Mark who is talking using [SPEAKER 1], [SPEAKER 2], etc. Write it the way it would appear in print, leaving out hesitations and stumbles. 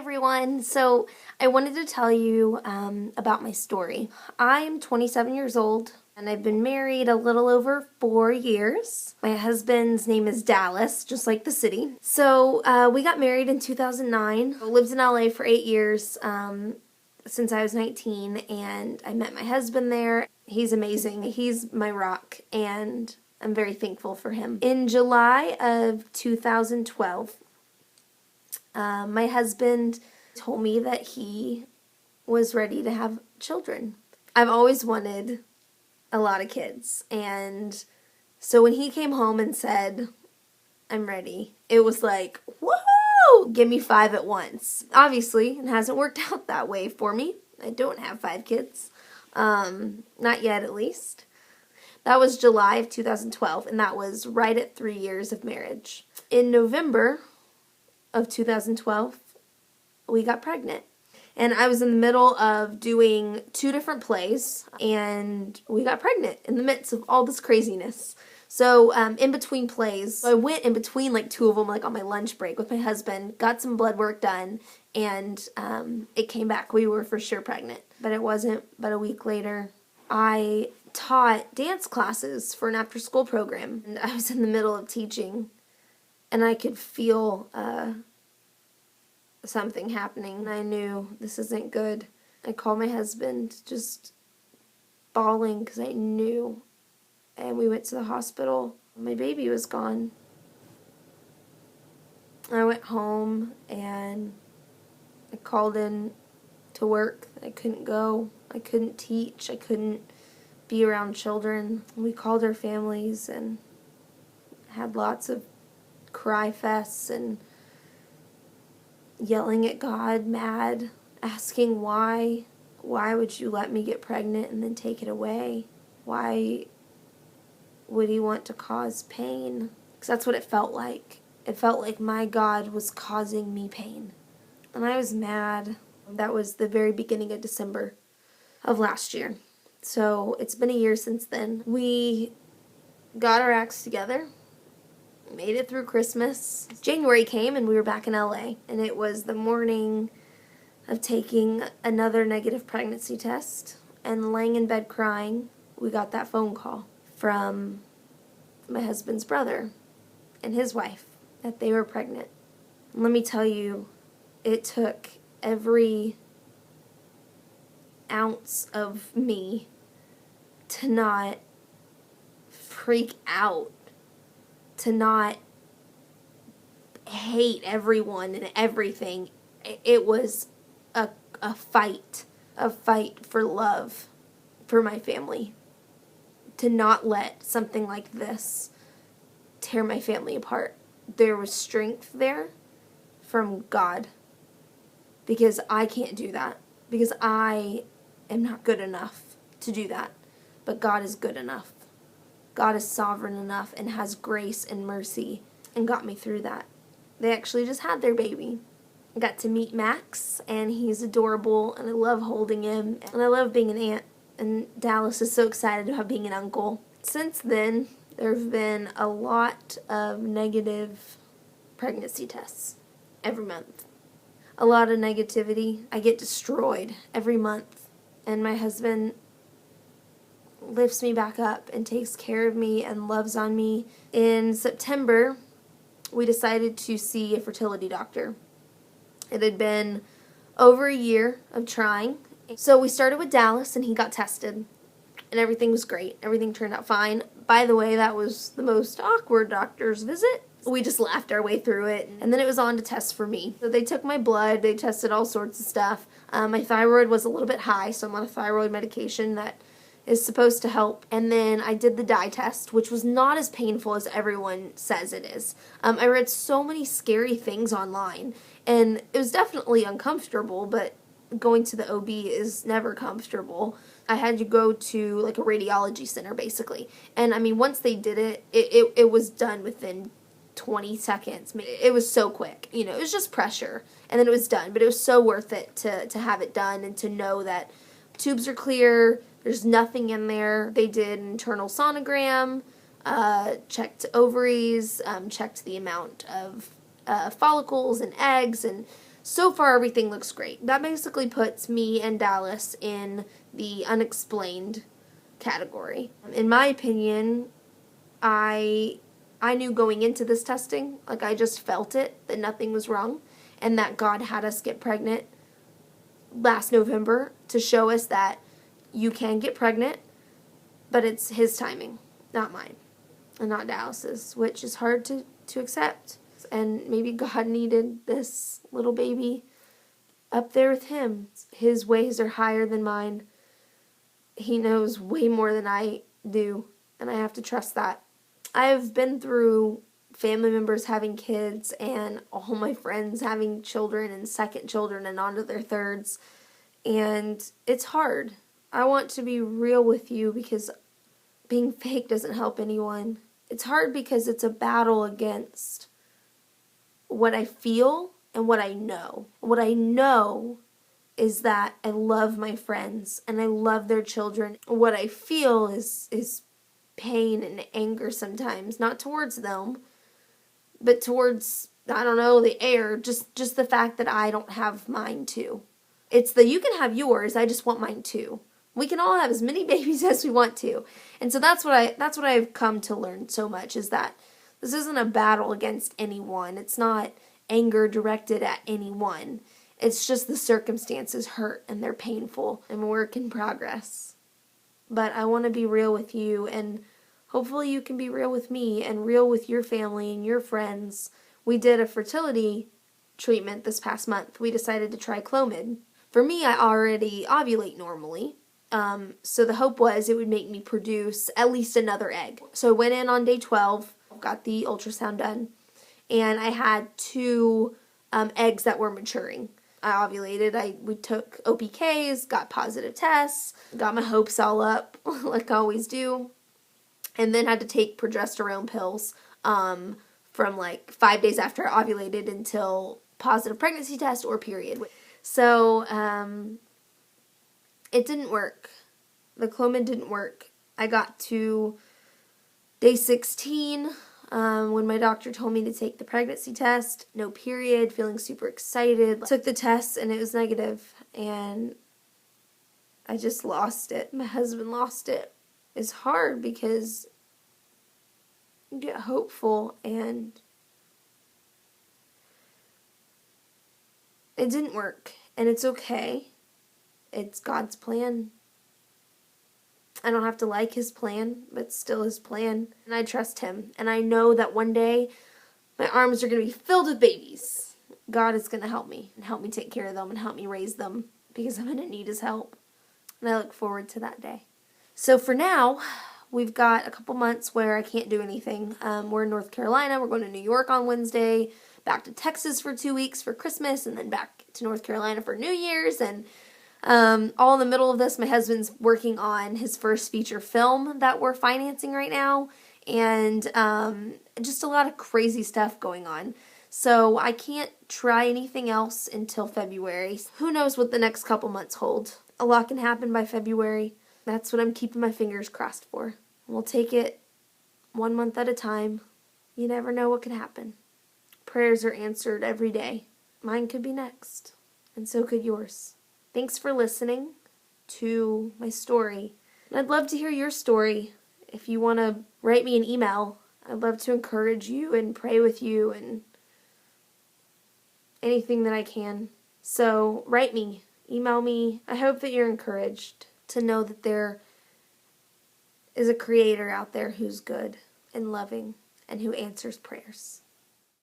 [SPEAKER 1] everyone. So I wanted to tell you about my story. I am 27 years old and I've been married a little over 4 years. My husband's name is Dallas, just like the city. So we got married in 2009. I lived in LA for 8 years since I was 19, and I met my husband there. He's amazing. He's my rock, and I'm very thankful for him. In July of 2012, my husband told me that he was ready to have children. I've always wanted a lot of kids, and so when he came home and said, "I'm ready," it was like, whoa, give me 5 at once. Obviously, it hasn't worked out that way for me. I don't have 5 kids. Not yet, at least. That was July of 2012, and that was right at 3 years of marriage. In November of 2012, we got pregnant. And I was in the middle of doing 2 different plays, and we got pregnant in the midst of all this craziness. So in between plays, I went in between like 2 of them, like on my lunch break with my husband, got some blood work done, and it came back. We were for sure pregnant, but it wasn't. But a week later, I taught dance classes for an after-school program, and I was in the middle of teaching, and I could feel something happening, and I knew this isn't good. I called my husband, just bawling because I knew, and we went to the hospital. My baby was gone. I went home and I called in to work. I couldn't go. I couldn't teach. I couldn't be around children. We called our families and had lots of cry fests and yelling at God, mad, asking why would you let me get pregnant and then take it away? Why would he want to cause pain? Because that's what it felt like. It felt like my God was causing me pain. And I was mad. That was the very beginning of December of last year. So it's been a year since then. We got our acts together. Made it through Christmas. January came and we were back in LA, and it was the morning of taking another negative pregnancy test, and laying in bed crying, we got that phone call from my husband's brother and his wife that they were pregnant. And let me tell you, it took every ounce of me to not freak out, to not hate everyone and everything. It was a fight for love for my family. To not let something like this tear my family apart. There was strength there from God, because I can't do that, because I am not good enough to do that, but God is good enough. God is sovereign enough and has grace and mercy and got me through that. They actually just had their baby. I got to meet Max, and he's adorable, and I love holding him, and I love being an aunt, and Dallas is so excited about being an uncle. Since then, there have been a lot of negative pregnancy tests every month. A lot of negativity. I get destroyed every month, and my husband lifts me back up and takes care of me and loves on me. In September, we decided to see a fertility doctor. It had been over a year of trying. So we started with Dallas, and he got tested, and everything was great. Everything turned out fine. By the way, that was the most awkward doctor's visit. We just laughed our way through it, and then it was on to tests for me. So they took my blood, they tested all sorts of stuff. My thyroid was a little bit high, so I'm on a thyroid medication that is supposed to help. And then I did the dye test, which was not as painful as everyone says it is. I read so many scary things online, and it was definitely uncomfortable, but going to the OB is never comfortable. I had to go to like a radiology center, basically. And I mean, once they did it, it was done within 20 seconds. It was so quick. You know, it was just pressure, and then it was done. But it was so worth it to have it done and to know that tubes are clear, there's nothing in there. They did an internal sonogram, checked ovaries, checked the amount of follicles and eggs, and so far everything looks great. That basically puts me and Dallas in the unexplained category. In my opinion, I knew going into this testing, like I just felt it, that nothing was wrong, and that God had us get pregnant last November to show us that you can get pregnant, but it's His timing, not mine, and not Dallas's, which is hard to accept. And maybe God needed this little baby up there with Him. His ways are higher than mine. He knows way more than I do, and I have to trust that. I've been through family members having kids and all my friends having children and second children and on to their thirds, and it's hard. I want to be real with you because being fake doesn't help anyone. It's hard because it's a battle against what I feel and what I know. What I know is that I love my friends and I love their children. What I feel is pain and anger sometimes, not towards them, but towards, I don't know, the air, just the fact that I don't have mine too. It's you can have yours, I just want mine too. We can all have as many babies as we want to. And so that's what I've come to learn so much, is that this isn't a battle against anyone. It's not anger directed at anyone. It's just the circumstances hurt and they're painful and work in progress. But I want to be real with you, and hopefully you can be real with me and real with your family and your friends. We did a fertility treatment this past month. We decided to try Clomid. For me, I already ovulate normally. So the hope was it would make me produce at least another egg. So I went in on day 12, got the ultrasound done, and I had 2 eggs that were maturing. I ovulated. We took OPKs, got positive tests, got my hopes all up like I always do, and then had to take progesterone pills from like 5 days after I ovulated until positive pregnancy test or period. So it didn't work. The Clomid didn't work. I got to day 16 when my doctor told me to take the pregnancy test. No period, feeling super excited. Took the test and it was negative, and I just lost it. My husband lost it. It's hard because you get hopeful and it didn't work, and it's okay. It's God's plan. I don't have to like His plan, but it's still His plan. And I trust Him. And I know that one day my arms are going to be filled with babies. God is going to help me and help me take care of them and help me raise them, because I'm going to need His help. And I look forward to that day. So for now, we've got a couple months where I can't do anything. We're in North Carolina. We're going to New York on Wednesday, back to Texas for 2 weeks for Christmas, and then back to North Carolina for New Year's. And all in the middle of this, my husband's working on his first feature film that we're financing right now, and just a lot of crazy stuff going on. So I can't try anything else until February. Who knows what the next couple months hold? A lot can happen by February. That's what I'm keeping my fingers crossed for. We'll take it 1 month at a time. You never know what could happen. Prayers are answered every day. Mine could be next, and so could yours. Thanks for listening to my story. And I'd love to hear your story. If you want to write me an email, I'd love to encourage you and pray with you and anything that I can. So write me, email me. I hope that you're encouraged to know that there is a Creator out there who's good and loving and who answers prayers.